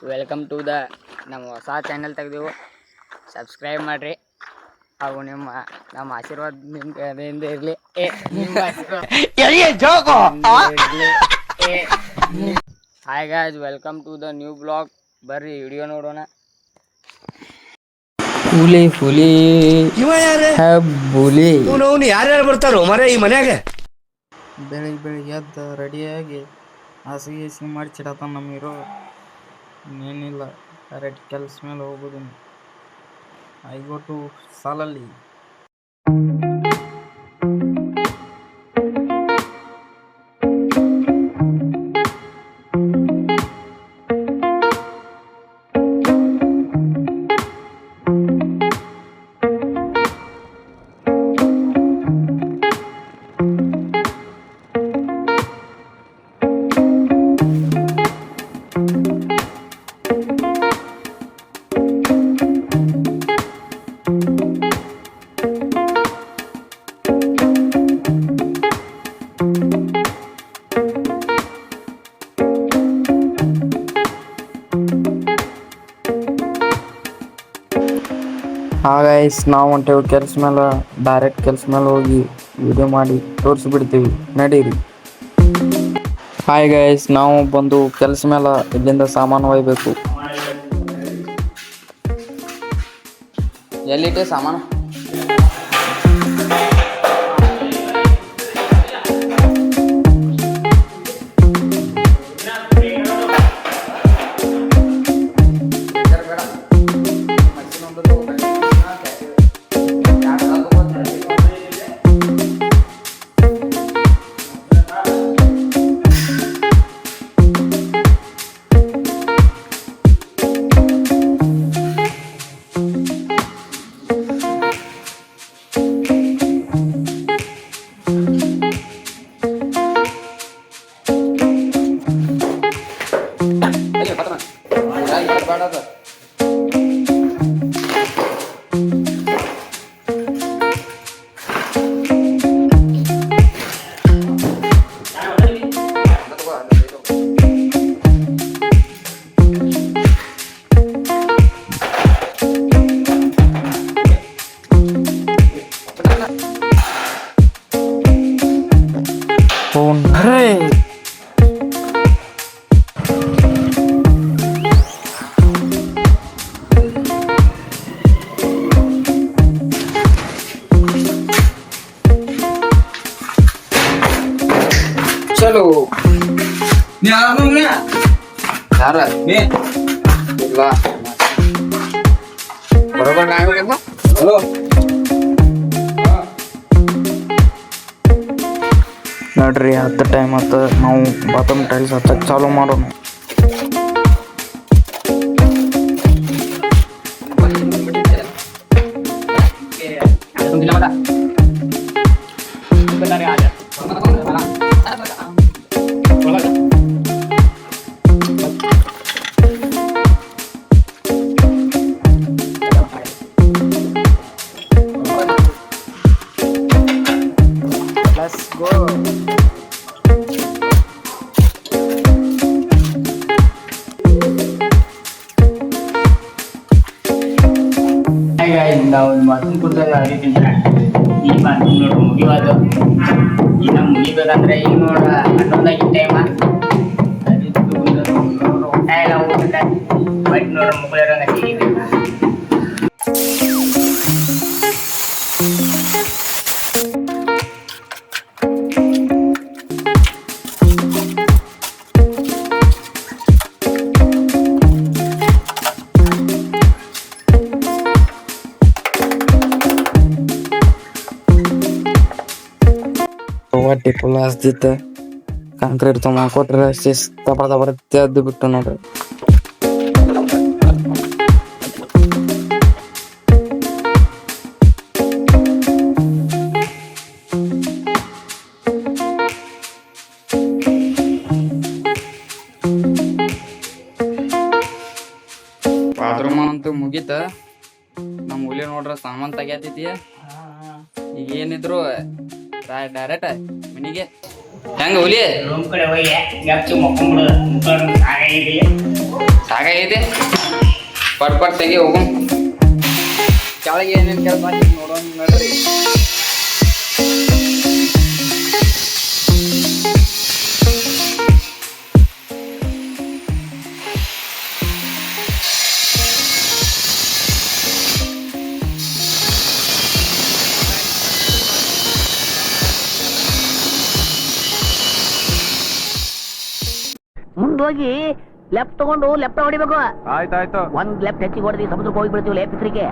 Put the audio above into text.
Welcome to the ನಮ್ಮ ಹೊಸ channel ತೆಗೆದೆವು. Subscribe ಮಾಡಿರಿ ಹಾಗೂ ನಮ್ಮ ಆಶೀರ್ವಾದ ನಿಮ್ಮ ಕಡೆಯಿಂದ ಇರಲಿ. Hi guys, welcome to the new blog. ಬರ್ರಿ ವಿಡಿಯೋ ನೋಡೋಣ. ಹುಲಿ ಹುಲಿ ಹುಲಿ ಯಾರ್ಯಾರು ಬರ್ತಾರೋ ಮರ ಈ ಮನ್ಯಾಗ. ಬೆಳಿಗ್ಗೆ ಎದ್ದು ರೆಡಿಯಾಗಿ ಹಾಸಿಗೆ ಮಾಡಿ ಚಿಡತಾನ ನಮ್ಮ ಹೀರೋ. ಇನ್ನೇನಿಲ್ಲ, ಕರೆಕ್ಟ್ ಕೆಲಸ ಮೇಲೆ ಹೋಗೋದು. ಐ ಗೋ ಟು ಸಾಲಲ್ಲಿ. ಹಾಗೈಸ್, ನಾವು ಹೊಂಟೇವು ಕೆಲಸ ಮೇಲೆ. ಡೈರೆಕ್ಟ್ ಕೆಲಸ ಮೇಲೆ ಹೋಗಿ ವಿಡಿಯೋ ಮಾಡಿ ತೋರಿಸ್ಬಿಡ್ತೀವಿ, ನಡೀರಿ. ಹಾಯ್ ಗೈಸ್, ನಾವು ಬಂದು ಕೆಲಸ ಮೇಲೆ ಇಲ್ಲಿಂದ ಸಾಮಾನು ಒಯ್ಬೇಕು. ಎಲ್ಲಿಟ್ಟೆ ಸಾಮಾನು? ಚಲೋ ಯಾರ ಇಲ್ಲ ಬರೋಬರ್ ಆಗ್ಬೇಕಂತ. ಹಲೋ, ನೋಡ್ರಿ, ಹತ್ತು ಟೈಮ್ ಆತ. ನಾವು ಬಾತ್ರೂಮ್ ಟೈಲ್ಸ್ ಹಚ್ಚಕ್ಕೆ ಚಾಲೂ ಮಾಡೋಣ. Let's go. ನಾವು ಮಾತುಕತೆ ಆಗಿದ್ದೀವಿ. ಈ ಮಾತು ನೋಡ್ರಿ ಮುಗಿವಾದ. ಈಗ ಮುಗಿಬೇಕಂದ್ರೆ ಈಗ ನೋಡ್ರ 11 ಟೈಮ. ಊಟ ಎಲ್ಲ ಹೋಗ್ಬಿಟ್ಟೆ. ಬಟ್ ನೋಡ್ರ ಮುಗಿರೋ ನಟಿಗೆ ಹೊಟ್ಟೆ ಫುಲ್ ಹಸ್ದಿತ್ತು. ಕಾಂಕ್ರೀಟ್ ತುಂಬ ಕೊಟ್ರೆ ತಬರ್ತ್ತೆ ಎದ್ದು ಬಿಟ್ಟು ನೋಡ್ರಿ. ಬಾತ್ರೂಮ್ ಅಂತೂ ಮುಗೀತ. ನಮ್ಮ ಹುಲಿ ನೋಡ್ರ ಸಾಮಾನು ತೆಗ್ಯಾತೈತಿ. ಈಗ ಏನಿದ್ರು ಡೈರೆಕ್ಟ್ ಮನೆಗೆ ಹೆಂಗ ಹುಲಿ ರೂಮ್ ಕಡೆ ಹೋಗಿ ಗಪ್ಚು ಮಕ್ಕೊಂಬಿಡು ಸಾಕಾಗಿದೆ ಸಾಕಾಗೈತಿ ಪಟ್ ತೆಗಿ ಹೋಗು ಕೆಳಗೆ ಏನೇನು ಕೆಲಸ ನೋಡೋಣ ನೋಡ್ರಿ ಮುಂದೋಗಿ ಲೆಫ್ಟ್ ತಗೊಂಡು ಲೆಫ್ಟ್ ಹೊಡಿಬೇಕು ಆಯ್ತಾಯ್ತು ಒಂದ್ ಲೆಫ್ಟ್ ಹೆಚ್ಚಿಗೆ ಹೊಡೆದಿ ಸಮುದ್ರಕ್ಕೆ ಹೋಗಿ ಬಿಡ್ತೀವಿ ಲೇಪಿಸ್ರಿಗೆ